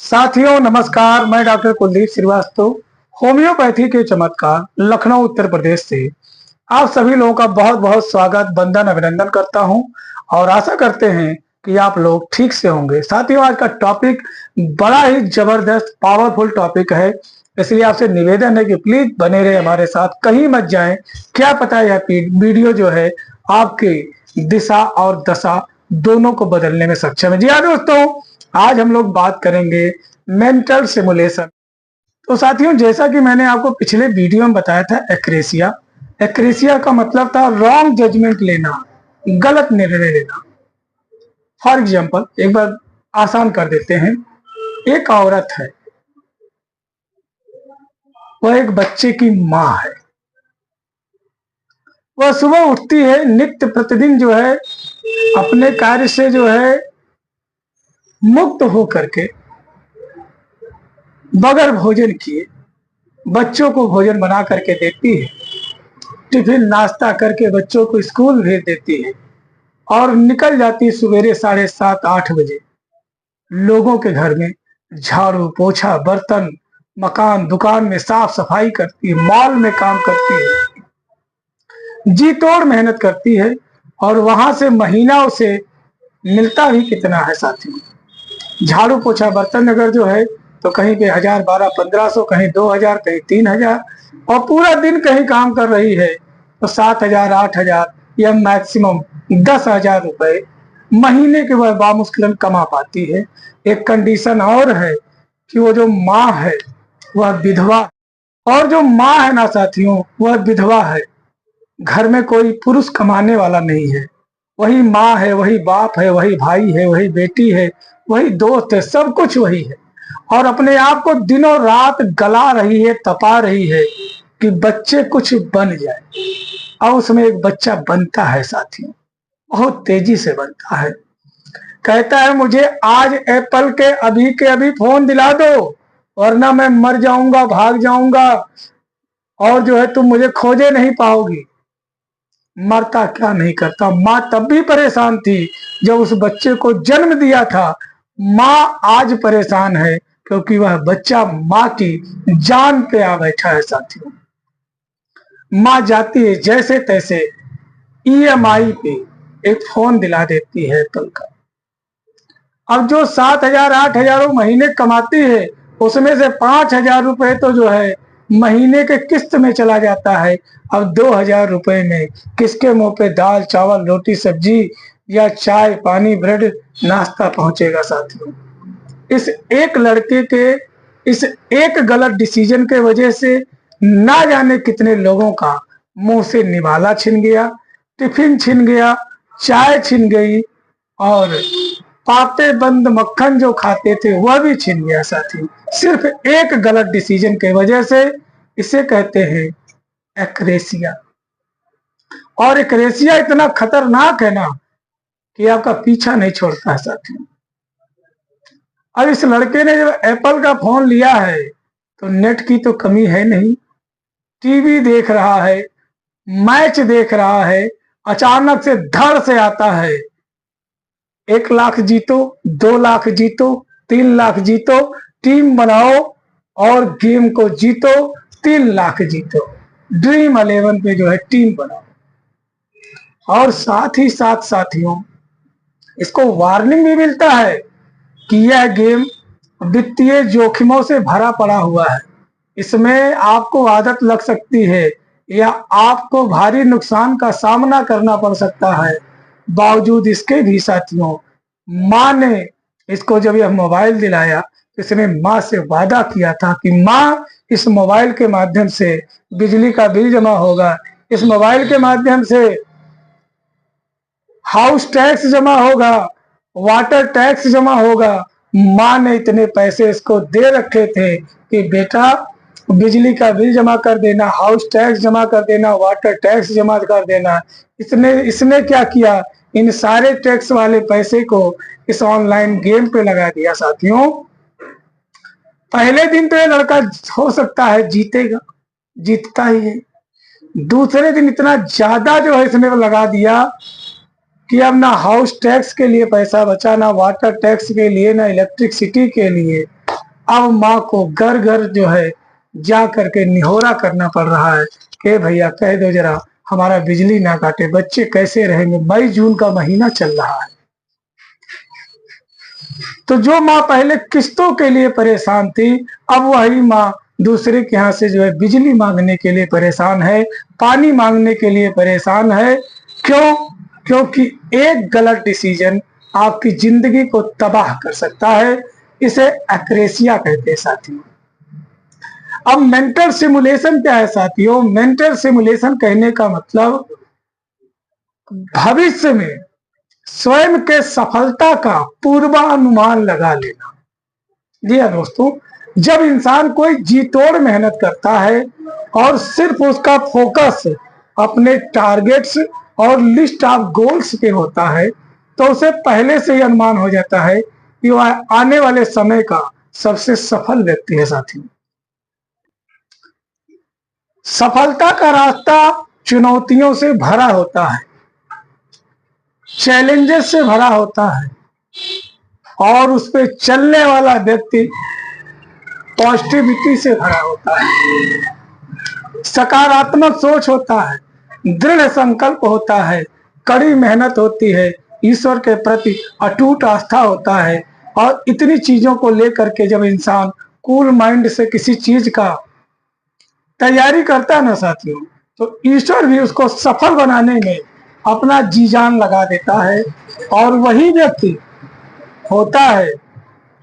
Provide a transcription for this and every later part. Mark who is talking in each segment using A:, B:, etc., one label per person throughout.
A: साथियों नमस्कार, मैं डॉक्टर कुलदीप श्रीवास्तव होम्योपैथी के चमत्कार लखनऊ उत्तर प्रदेश से आप सभी लोगों का बहुत बहुत स्वागत वंदन अभिनंदन करता हूं और आशा करते हैं कि आप लोग ठीक से होंगे। साथियों आज का टॉपिक बड़ा ही जबरदस्त पावरफुल टॉपिक है, इसलिए आपसे निवेदन है कि प्लीज बने रहे हमारे साथ, कहीं मत जाएं। क्या पता यह वीडियो जो है आपकी दिशा और दशा दोनों को बदलने में सक्षम है। जी हाँ दोस्तों, आज हम लोग बात करेंगे मेंटल सिमुलेशन। तो साथियों जैसा कि मैंने आपको पिछले वीडियो में बताया था, एक्रेसिया एक्रेसिया का मतलब था रॉन्ग जजमेंट लेना, गलत निर्णय लेना। फॉर एग्जाम्पल एक बार आसान कर देते हैं। एक औरत है, वह एक बच्चे की माँ है। वह सुबह उठती है, नित्य प्रतिदिन जो है अपने कार्य से जो है मुक्त हो करके बगैर भोजन किए बच्चों को भोजन बना करके देती है। टिफिन नाश्ता करके बच्चों को स्कूल भेज देती है और निकल जाती है सवेरे 7:30-8 बजे। लोगों के घर में झाड़ू पोछा बर्तन, मकान दुकान में साफ सफाई करती है, मॉल में काम करती है, जी तोड़ मेहनत करती है और वहां से महीना उसे मिलता भी कितना है साथियों। झाड़ू पोछा बर्तन अगर जो है तो कहीं पे 1000, 1200, 1500, कहीं 2000, कहीं 3000 और पूरा दिन कहीं काम कर रही है तो 7000, 8000 या मैक्सिमम 10,000 रुपए महीने के वह बामुश्किलन कमा पाती है। एक कंडीशन और है कि वो जो माँ है वह विधवा, और जो माँ है ना साथियों वह विधवा है। घर में कोई पुरुष कमाने वाला नहीं है, वही माँ है, वही बाप है, वही भाई है, वही बेटी है, वही दोस्त है, सब कुछ वही है। और अपने आप को दिनों रात गला रही है, तपा रही है कि बच्चे कुछ बन जाए। और उसमें एक बच्चा बनता है साथियों, बहुत तेजी से बनता है। कहता है मुझे आज एप्पल के अभी फोन दिला दो वरना मैं मर जाऊंगा, भाग जाऊंगा और जो है तुम मुझे खोजे नहीं पाओगी। मरता क्या नहीं करता। माँ तब भी परेशान थी जब उस बच्चे को जन्म दिया था। माँ आज परेशान है क्योंकि वह बच्चा माँ की जान पे आ बैठा है साथियों। माँ जाती है जैसे तैसे ईएमआई पे एक फोन दिला देती है एप्पल का। अब जो 7000, 8000 महीने कमाती है उसमें से 5000 रुपए तो जो है महीने के किस्त में चला जाता है। अब 2000 रुपए में किसके मुंह पे दाल चावल रोटी सब्जी या चाय पानी ब्रेड नाश्ता पहुंचेगा साथियों। इस एक लड़के के इस एक गलत डिसीजन के वजह से ना जाने कितने लोगों का मुंह से निवाला छिन गया, टिफिन छिन गया, चाय छिन गई और पाते बंद मक्खन जो खाते थे वह भी छिन गया साथी, सिर्फ एक गलत डिसीजन के वजह से। इसे कहते हैं एक्रेसिया। और एक्रेसिया इतना खतरनाक है ना कि आपका पीछा नहीं छोड़ता है साथियों। अब इस लड़के ने जब एप्पल का फोन लिया है तो नेट की तो कमी है नहीं, टीवी देख रहा है, मैच देख रहा है, अचानक से धड़ से आता है 1 लाख जीतो, 2 लाख जीतो, 3 लाख जीतो, टीम बनाओ और गेम को जीतो, 3 लाख जीतो। ड्रीम 11 पे जो है टीम बनाओ। और साथ ही साथ साथियों इसको वार्निंग भी मिलता है कि यह गेम वित्तीय जोखिमों से भरा पड़ा हुआ है, इसमें आपको आदत लग सकती है या आपको भारी नुकसान का सामना करना पड़ सकता है। बावजूद इसके भी साथियों माँ ने इसको जब यह मोबाइल दिलाया तो इसने माँ से वादा किया था कि माँ इस मोबाइल के माध्यम से बिजली का बिल जमा होगा, इस मोबाइल के माध्यम से हाउस टैक्स जमा होगा, वाटर टैक्स जमा होगा। माँ ने इतने पैसे इसको दे रखे थे कि बेटा बिजली का बिल जमा कर देना, हाउस टैक्स जमा कर देना, वाटर टैक्स जमा कर देना। इसने क्या किया, इन सारे टैक्स वाले पैसे को इस ऑनलाइन गेम पे लगा दिया साथियों। पहले दिन तो ये लड़का हो सकता है जीतेगा, जीतता ही है। दूसरे दिन इतना ज्यादा जो है इसने लगा दिया कि अब ना हाउस टैक्स के लिए पैसा बचा, ना वाटर टैक्स के लिए, ना इलेक्ट्रिसिटी के लिए। अब माँ को घर घर जो है जा करके निहोरा करना पड़ रहा है कि भैया कह दो जरा हमारा बिजली ना काटे, बच्चे कैसे रहेंगे, मई जून का महीना चल रहा है। तो जो माँ पहले किस्तों के लिए परेशान थी, अब वही माँ दूसरे के यहाँ से जो है बिजली मांगने के लिए परेशान है, पानी मांगने के लिए परेशान है। क्यों? क्योंकि एक गलत डिसीजन आपकी जिंदगी को तबाह कर सकता है। इसे एक्रेसिया कहते हैं साथियों। अब मेंटल सिमुलेशन क्या है साथियों? मेंटल सिमुलेशन कहने का मतलब भविष्य में स्वयं के सफलता का पूर्वानुमान लगा लेना। जी हाँ दोस्तों, जब इंसान कोई जी तोड़ मेहनत करता है और सिर्फ उसका फोकस अपने टारगेट्स और लिस्ट ऑफ गोल्स पे होता है, तो उसे पहले से ही अनुमान हो जाता है कि वह आने वाले समय का सबसे सफल व्यक्ति है साथियों। सफलता का रास्ता चुनौतियों से भरा होता है, चैलेंजेस से भरा होता है, और उस पे चलने वाला व्यक्ति पॉजिटिविटी से भरा होता है, सकारात्मक सोच होता है, दृढ़ संकल्प होता है, कड़ी मेहनत होती है, ईश्वर के प्रति अटूट आस्था होता है। और इतनी चीजों को लेकर के जब इंसान कूल माइंड से किसी चीज का तैयारी करता है ना साथियों, तो ईश्वर भी उसको सफल बनाने में अपना जी जान लगा देता है। और वही व्यक्ति होता है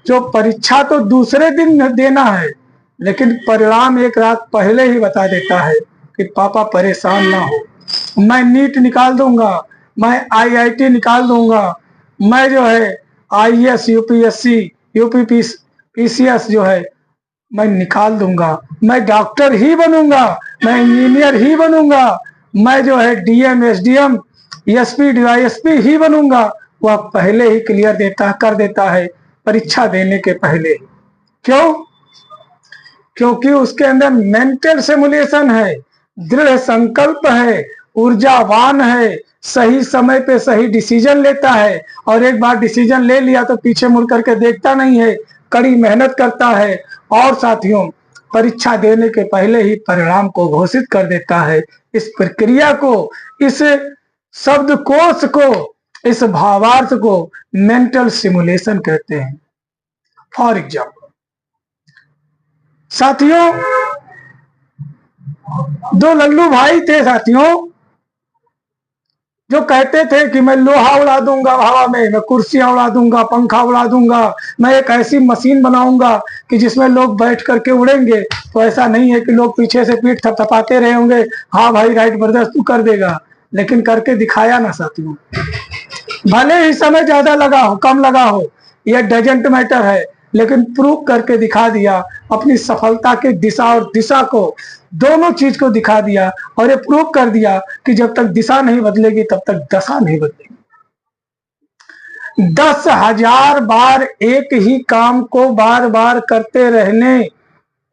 A: जो परीक्षा तो दूसरे दिन देना है, लेकिन परिणाम एक रात पहले ही बता देता है कि पापा परेशान ना हो, मैं नीट निकाल दूंगा, मैं आईआईटी निकाल दूंगा, मैं जो है आईएएस यूपीएससी यूपीपीसीएस जो है मैं निकाल दूंगा, मैं डॉक्टर ही बनूंगा, मैं इंजीनियर ही बनूंगा, मैं जो है डीएम एसडीएम एसपी डीवाईएसपी ही बनूंगा। वह पहले ही क्लियर कर देता है परीक्षा देने के पहले। क्यों? क्योंकि उसके अंदर मेंटल सिमुलेशन है, दृढ़ संकल्प है, ऊर्जावान है, सही समय पे सही डिसीजन लेता है, और एक बार डिसीजन ले लिया तो पीछे मुड़ करके देखता नहीं है, कड़ी मेहनत करता है, और साथियों परीक्षा देने के पहले ही परिणाम को घोषित कर देता है। इस प्रक्रिया को, इस शब्दकोश को, इस भावार्थ को मेंटल सिमुलेशन कहते हैं। फॉर एग्जाम्पल साथियों, दो लल्लू भाई थे साथियों, जो कहते थे कि मैं लोहा उड़ा दूंगा हवा में, मैं कुर्सियां उड़ा दूंगा, पंखा उड़ा दूंगा, मैं एक ऐसी मशीन बनाऊंगा कि जिसमें लोग बैठ करके उड़ेंगे। तो ऐसा नहीं है कि लोग पीछे से पीठ थपथपाते रहे होंगे, हाँ भाई राइट ब्रदर्स तू कर देगा, लेकिन करके दिखाया ना साथियों। भले ही समय ज्यादा लगा हो, कम लगा हो, यह डजेंट मैटर है, लेकिन प्रूव करके दिखा दिया, अपनी सफलता की दिशा और दिशा को, दोनों चीज को दिखा दिया, और ये प्रूव कर दिया कि जब तक दिशा नहीं बदलेगी तब तक दशा नहीं बदलेगी। 10,000 बार एक ही काम को बार बार करते रहने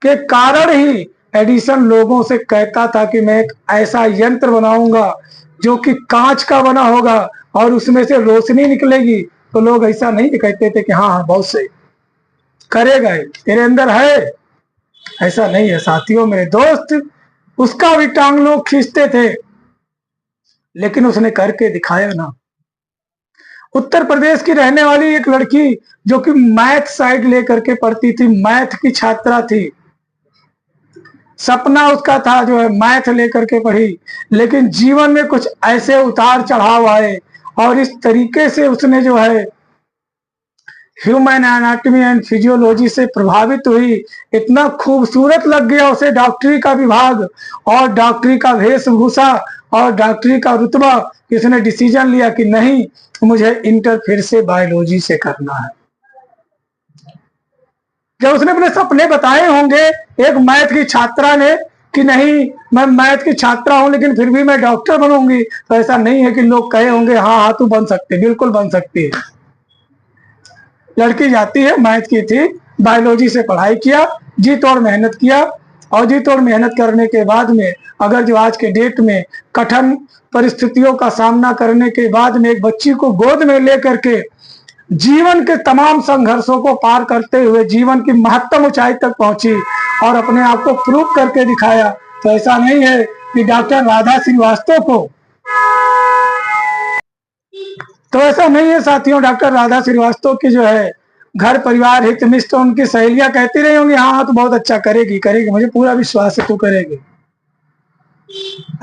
A: के कारण ही एडिसन लोगों से कहता था कि मैं एक ऐसा यंत्र बनाऊंगा जो कि कांच का बना होगा और उसमें से रोशनी निकलेगी। तो लोग ऐसा नहीं कहते थे कि हाँ हाँ बहुत सही करेगा, तेरे अंदर है। ऐसा नहीं है साथियों, मेरे दोस्त, उसका भी टांग लोग खींचते थे, लेकिन उसने करके दिखाया ना। उत्तर प्रदेश की रहने वाली एक लड़की जो कि मैथ साइड लेकर के पढ़ती थी, मैथ की छात्रा थी, सपना उसका था जो है मैथ लेकर के पढ़ी, लेकिन जीवन में कुछ ऐसे उतार चढ़ाव आए और इस तरीके से उसने जो है ह्यूमन एनाटॉमी एंड फिजियोलॉजी से प्रभावित हुई, इतना खूबसूरत लग गया उसे डॉक्टरी का विभाग और डॉक्टरी का वेशभूषा और डॉक्टरी का रुतबा कि उसने डिसीजन लिया कि नहीं, मुझे इंटर फिर से बायोलॉजी से करना है। जब उसने अपने सपने बताए होंगे एक मैथ की छात्रा ने कि नहीं मैं मैथ की छात्रा हूं लेकिन फिर भी मैं डॉक्टर बनूंगी, तो ऐसा नहीं है कि लोग कहे होंगे हाँ हाँ तू बन सकती, बिल्कुल बन सकती है। लड़की जाती है, मैथ की थी, बायोलॉजी से पढ़ाई किया, जी तोड़ मेहनत किया, और जी तोड़ मेहनत करने के बाद में अगर जो आज के डेट में कठिन परिस्थितियों का सामना करने के बाद में एक बच्ची को गोद में लेकर के जीवन के तमाम संघर्षों को पार करते हुए जीवन की महत्तम ऊंचाई तक पहुंची और अपने आप को प्रूव करके दिखाया। तो ऐसा नहीं है कि डॉक्टर राधा श्रीवास्तव को, तो ऐसा नहीं है साथियों, डॉक्टर राधा श्रीवास्तव की जो है घर परिवार हित मित्र तो उनकी सहेलियां कहती रही होंगी हाँ तो बहुत अच्छा करेगी करेगी, मुझे पूरा विश्वास है तू करेगी।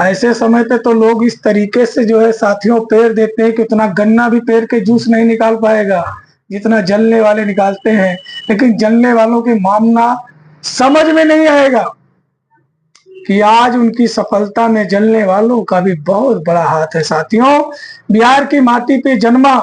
A: ऐसे समय पे तो लोग इस तरीके से जो है साथियों पेड़ देते हैं कि उतना गन्ना भी पेड़ के जूस नहीं निकाल पाएगा जितना जलने वाले निकालते हैं, लेकिन जलने वालों की मामला समझ में नहीं आएगा कि आज उनकी सफलता में जलने वालों का भी बहुत बड़ा हाथ है। साथियों, बिहार की माटी पे जन्मा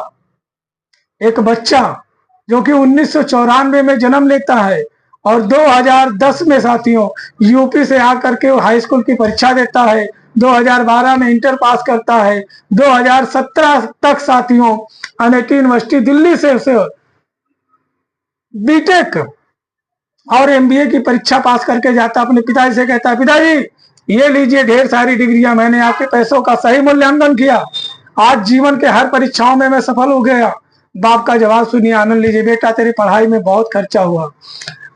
A: एक बच्चा जो कि 1994 में जन्म लेता है और 2010 में साथियों यूपी से आकर के वो हाई स्कूल की परीक्षा देता है, 2012 में इंटर पास करता है, 2017 तक साथियों अमेठी यूनिवर्सिटी दिल्ली से उसे बीटेक और एमबीए की परीक्षा पास करके जाता, अपने पिताजी से कहता है पिताजी ये लीजिए ढेर सारी डिग्रियां, मैंने आपके पैसों का सही मूल्यांकन किया, आज जीवन के हर परीक्षाओं में मैं सफल हो गया। बाप का जवाब सुनिए, आनंद लीजिए, बेटा तेरी पढ़ाई में बहुत खर्चा हुआ,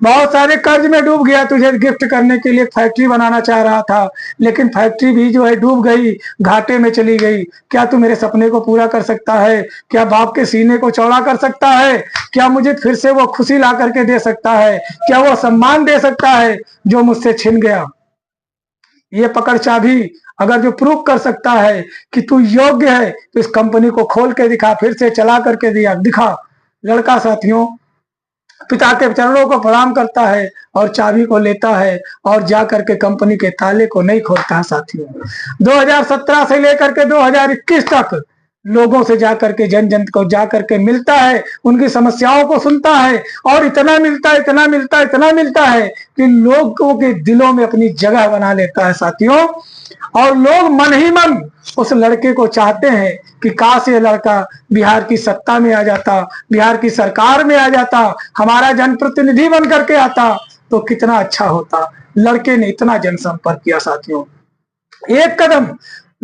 A: बहुत सारे कर्ज में डूब गया, तुझे गिफ्ट करने के लिए फैक्ट्री बनाना चाह रहा था लेकिन फैक्ट्री भी जो है डूब गई, घाटे में चली गई। क्या तू मेरे सपने को पूरा कर सकता है? क्या बाप के सीने को चौड़ा कर सकता है? क्या मुझे फिर से वो खुशी ला करके दे सकता है? क्या वो सम्मान दे सकता है जो मुझसे छिन गया? ये पकड़ चाबी अगर जो प्रूव कर सकता है कि तू योग्य है तो इस कंपनी को खोल के दिखा, फिर से चला करके दिखा। लड़का साथियों पिता के चरणों को प्रणाम करता है और चाबी को लेता है और जाकर के कंपनी के ताले को नहीं खोलता है। साथियों 2017 से लेकर के 2021 तक लोगों से जाकर के जन जन को जाकर के मिलता है, उनकी समस्याओं को सुनता है और इतना मिलता है इतना मिलता है इतना मिलता है कि लोगों के दिलों में अपनी जगह बना लेता है साथियों। और लोग मन ही मन उस लड़के को चाहते हैं कि काश ये लड़का बिहार की सत्ता में आ जाता, बिहार की सरकार में आ जाता, हमारा जनप्रतिनिधि बन करके आता तो कितना अच्छा होता। लड़के ने इतना जनसंपर्क किया साथियों, एक कदम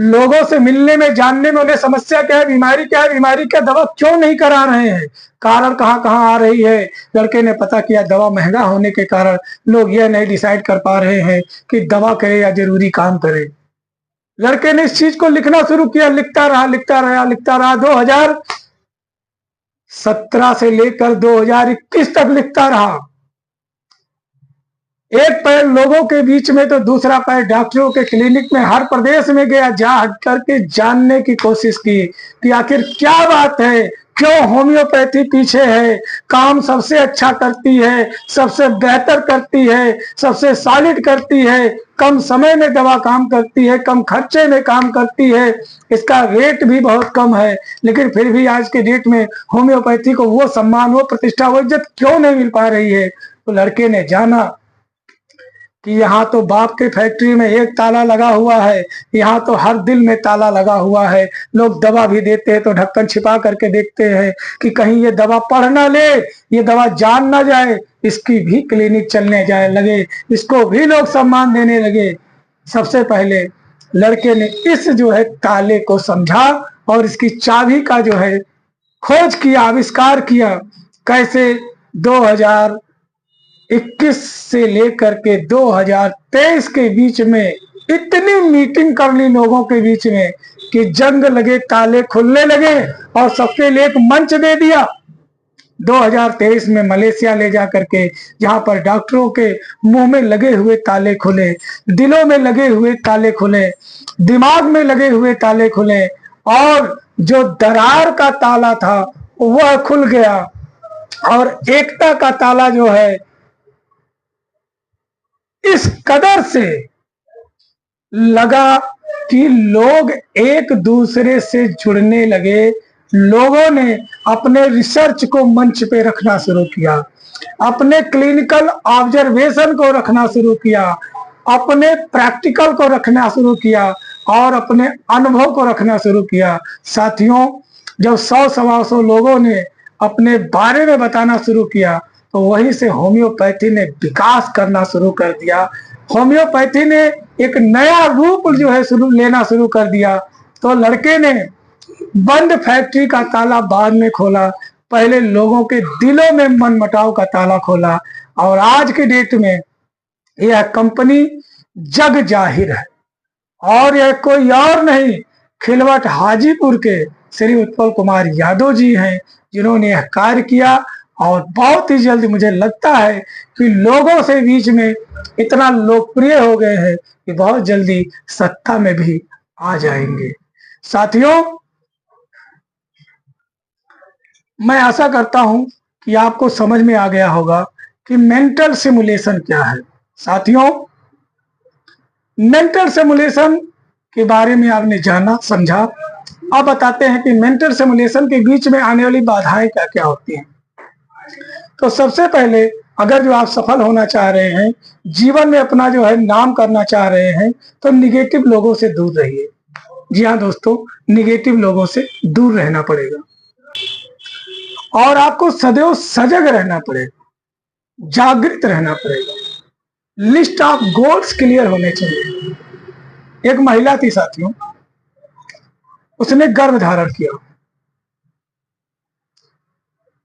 A: लोगों से मिलने में, जानने में, उन्हें समस्या क्या है, बीमारी क्या है, बीमारी का दवा क्यों नहीं करा रहे हैं, कारण कहाँ कहाँ आ रही है। लड़के ने पता किया दवा महंगा होने के कारण लोग यह नहीं डिसाइड कर पा रहे हैं कि दवा करे या जरूरी काम करे। लड़के ने इस चीज को लिखना शुरू किया, लिखता रहा लिखता रहा लिखता रहा, 2017 से लेकर 2021 तक लिखता रहा। एक पैर लोगों के बीच में तो दूसरा पैर डॉक्टरों के क्लिनिक में हर प्रदेश में गया, जा करके जानने की कोशिश की कि आखिर क्या बात है, क्यों होम्योपैथी पीछे है, काम सबसे अच्छा करती है, सबसे बेहतर करती है, सबसे सॉलिड करती है, कम समय में दवा काम करती है, कम खर्चे में काम करती है, इसका रेट भी बहुत कम है, लेकिन फिर भी आज के डेट में होम्योपैथी को वो सम्मान, वो प्रतिष्ठा, वो इज्जत क्यों नहीं मिल पा रही है। तो लड़के ने जाना कि यहाँ तो बाप के फैक्ट्री में एक ताला लगा हुआ है, यहाँ तो हर दिल में ताला लगा हुआ है। लोग दवा भी देते हैं तो ढक्कन छिपा करके देखते हैं कि कहीं ये दवा पढ़ ना ले, ये दवा जान ना जाए, इसकी भी क्लिनिक चलने जाए लगे, इसको भी लोग सम्मान देने लगे। सबसे पहले लड़के ने इस जो है ताले को समझा और इसकी चाबी का जो है खोज किया, आविष्कार किया। कैसे 2021 से लेकर के 2023 के बीच में इतनी मीटिंग कर ली लोगों के बीच में कि जंग लगे, ताले खुलने लगे और सबके लिए एक मंच दे दिया। 2023 में मलेशिया ले जा करके, जहां पर डॉक्टरों के मुंह में लगे हुए ताले खुले, दिलों में लगे हुए ताले खुले, दिमाग में लगे हुए ताले खुले और जो दरार का ताला था वह खुल गया और एकता का ताला जो है इस कदर से लगा कि लोग एक दूसरे से जुड़ने लगे। लोगों ने अपने रिसर्च को मंच पे रखना शुरू किया, अपने क्लिनिकल ऑब्जर्वेशन को रखना शुरू किया, अपने प्रैक्टिकल को रखना शुरू किया और अपने अनुभव को रखना शुरू किया। साथियों जब 100-125 लोगों ने अपने बारे में बताना शुरू किया तो वहीं से होम्योपैथी ने विकास करना शुरू कर दिया। होम्योपैथी ने एक नया रूप जो है लेना शुरू कर दिया। तो लड़के ने बंद फैक्ट्री का ताला बाद में खोला, पहले लोगों के दिलों में मनमुटाव का ताला खोला और आज के डेट में यह कंपनी जग जाहिर है और यह कोई और नहीं, खिलवट हाजीपुर के श्री उत्पल कुमार यादव जी हैं, जिन्होंने यह कार्य किया और बहुत ही जल्द मुझे लगता है कि लोगों से बीच में इतना लोकप्रिय हो गए हैं कि बहुत जल्दी सत्ता में भी आ जाएंगे। साथियों, मैं आशा करता हूं कि आपको समझ में आ गया होगा कि मेंटल सिमुलेशन क्या है। साथियों, मेंटल सिमुलेशन के बारे में आपने जाना समझा। अब बताते हैं कि मेंटल सिमुलेशन के बीच में आने वाली बाधाएं क्या क्या होती हैं। तो सबसे पहले, अगर जो आप सफल होना चाह रहे हैं, जीवन में अपना जो है नाम करना चाह रहे हैं, तो निगेटिव लोगों से दूर रहिए। जी हाँ दोस्तों, निगेटिव लोगों से दूर रहना पड़ेगा और आपको सदैव सजग रहना पड़ेगा, जागृत रहना पड़ेगा। लिस्ट ऑफ गोल्स क्लियर होने चाहिए। एक महिला थी साथियों, उसने गर्भ धारण किया।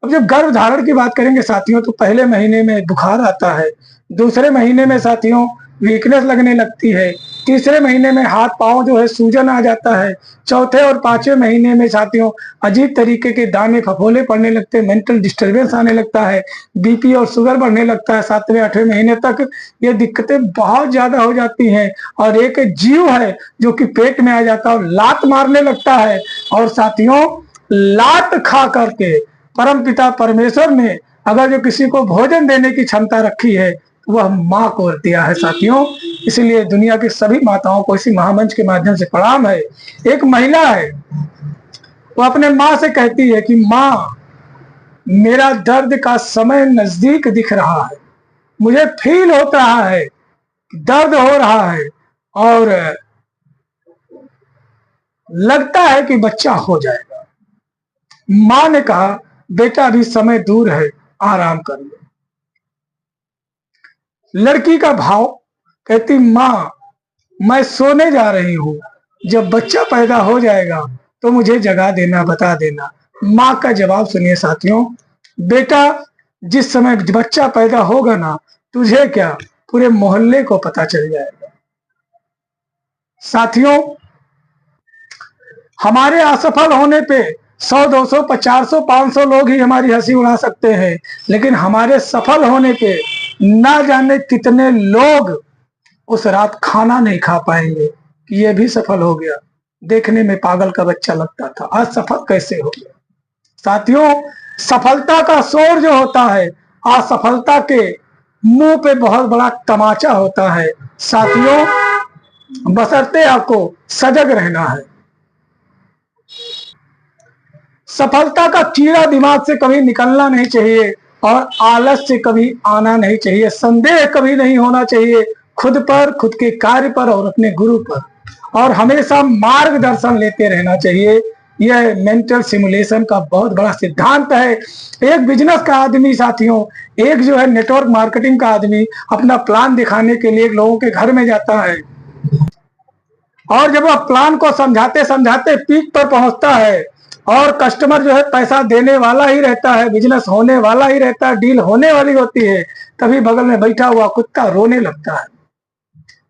A: अब जब गर्भ धारण की बात करेंगे साथियों, तो पहले महीने में बुखार आता है, दूसरे महीने में साथियों वीकनेस लगने लगती है, तीसरे महीने में हाथ पांव जो है सूजन आ जाता है, चौथे और पांचवें महीने में साथियों अजीब तरीके के दाने फफोले पड़ने लगते हैं, मेंटल डिस्टरबेंस आने लगता है, बीपी और शुगर बढ़ने लगता है। सातवें आठवें महीने तक ये दिक्कतें बहुत ज्यादा हो जाती हैं और एक जीव है जो कि पेट में आ जाता है और लात मारने लगता है। और साथियों, लात खा करके परम पिता परमेश्वर ने अगर जो किसी को भोजन देने की क्षमता रखी है, वह माँ को दिया है साथियों। इसलिए दुनिया की सभी माताओं को इसी महामंच के माध्यम से प्रणाम है। एक महिला है, वो अपने माँ से कहती है कि माँ, मेरा दर्द का समय नजदीक दिख रहा है, मुझे फील होता है, दर्द हो रहा है और लगता है कि बच्चा हो जाएगा। माँ ने कहा, बेटा अभी समय दूर है, आराम कर लो। लड़की का भाव, कहती माँ, मैं सोने जा रही हूं, जब बच्चा पैदा हो जाएगा तो मुझे जगा देना, बता देना। माँ का जवाब सुनिए साथियों, बेटा जिस समय बच्चा पैदा होगा ना, तुझे क्या पूरे मोहल्ले को पता चल जाएगा। साथियों, हमारे असफल होने पे 100, 200, 500, 500 लोग ही हमारी हंसी उड़ा सकते हैं, लेकिन हमारे सफल होने पे ना जाने कितने लोग उस रात खाना नहीं खा पाएंगे कि ये भी सफल हो गया, देखने में पागल का बच्चा लगता था, आज सफल कैसे हो गया। साथियों, सफलता का शोर जो होता है, असफलता के मुंह पे बहुत बड़ा तमाचा होता है। साथियों, बशर्ते आपको सजग रहना है। सफलता का कीड़ा दिमाग से कभी निकलना नहीं चाहिए और आलस से कभी आना नहीं चाहिए, संदेह कभी नहीं होना चाहिए खुद पर, खुद के कार्य पर और अपने गुरु पर, और हमेशा मार्गदर्शन लेते रहना चाहिए। यह मेंटल सिमुलेशन का बहुत बड़ा सिद्धांत है। एक बिजनेस का आदमी साथियों, एक जो है नेटवर्क मार्केटिंग का आदमी अपना प्लान दिखाने के लिए लोगों के घर में जाता है और जब वह प्लान को समझाते समझाते पीक पर पहुंचता है और कस्टमर जो है पैसा देने वाला ही रहता है, बिजनेस होने वाला ही रहता है, डील होने वाली होती है, तभी बगल में बैठा हुआ कुत्ता रोने लगता है।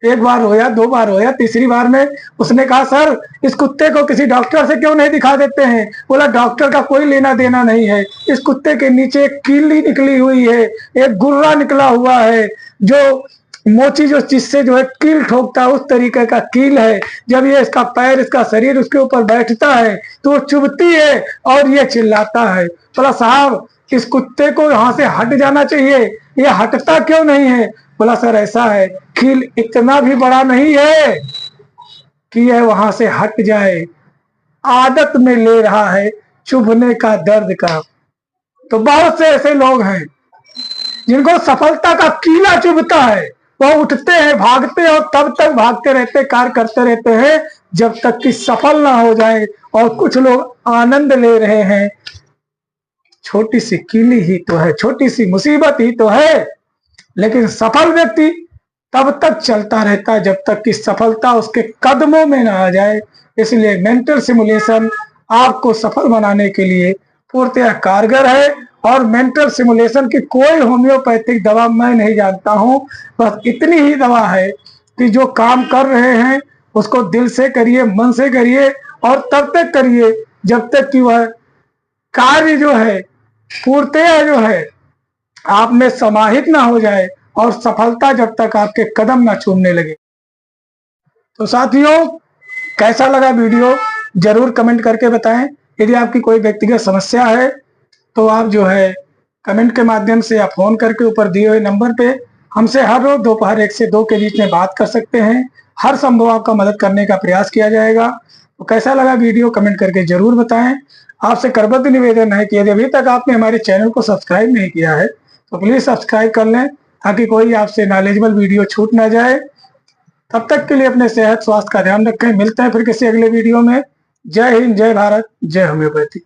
A: एक बार रोया, दो बार रोया, तीसरी बार में उसने कहा, सर इस कुत्ते को किसी डॉक्टर से क्यों नहीं दिखा देते हैं। बोला, डॉक्टर का कोई लेना देना नहीं है, इस कुत्ते के नीचे एक कीली निकली हुई है, एक गुर्रा निकला हुआ है, जो मोची जो जिससे जो है कील ठोकता है, उस तरीके का कील है। जब ये इसका पैर, इसका शरीर उसके ऊपर बैठता है तो वो चुभती है और ये चिल्लाता है। बोला, साहब इस कुत्ते को यहाँ से हट जाना चाहिए, ये हटता क्यों नहीं है। बोला, सर ऐसा है, कील इतना भी बड़ा नहीं है कि यह वहां से हट जाए, आदत में ले रहा है चुभने का, दर्द का। तो बहुत से ऐसे लोग हैं जिनको सफलता का कीला चुभता है, वो उठते हैं, भागते हैं और तब तक भागते रहते, कार्य करते रहते हैं जब तक कि सफल ना हो जाए। और कुछ लोग आनंद ले रहे हैं, छोटी सी कीली ही तो है, छोटी सी मुसीबत ही तो है, लेकिन सफल व्यक्ति तब तक चलता रहता है जब तक कि सफलता उसके कदमों में ना आ जाए। इसलिए मेंटल सिमुलेशन आपको सफल बनाने के लिए पूर्णतः कारगर है। और मेंटल सिमुलेशन की कोई होम्योपैथिक दवा मैं नहीं जानता हूं, बस इतनी ही दवा है कि जो काम कर रहे हैं उसको दिल से करिए, मन से करिए, और तब तक करिए जब तक कि वह कार्य जो है पूर्णतः जो है आप में समाहित ना हो जाए, और सफलता जब तक आपके कदम ना चूमने लगे। तो साथियों, कैसा लगा वीडियो जरूर कमेंट करके बताएं। यदि आपकी कोई व्यक्तिगत समस्या है तो आप जो है कमेंट के माध्यम से या फोन करके ऊपर दिए हुए नंबर पे हमसे हर रोज दोपहर 1 से 2 के बीच में बात कर सकते हैं। हर संभव आपका मदद करने का प्रयास किया जाएगा। तो कैसा लगा वीडियो कमेंट करके जरूर बताएं। आपसे करबद्ध निवेदन है कि यदि अभी तक आपने हमारे चैनल को सब्सक्राइब नहीं किया है तो प्लीज सब्सक्राइब कर लें, ताकि कोई आपसे नॉलेजेबल वीडियो छूट ना जाए। तब तक के लिए अपने सेहत स्वास्थ्य का ध्यान रखें। मिलते हैं फिर किसी अगले वीडियो में। जय हिंद, जय भारत, जय होम्योपैथी।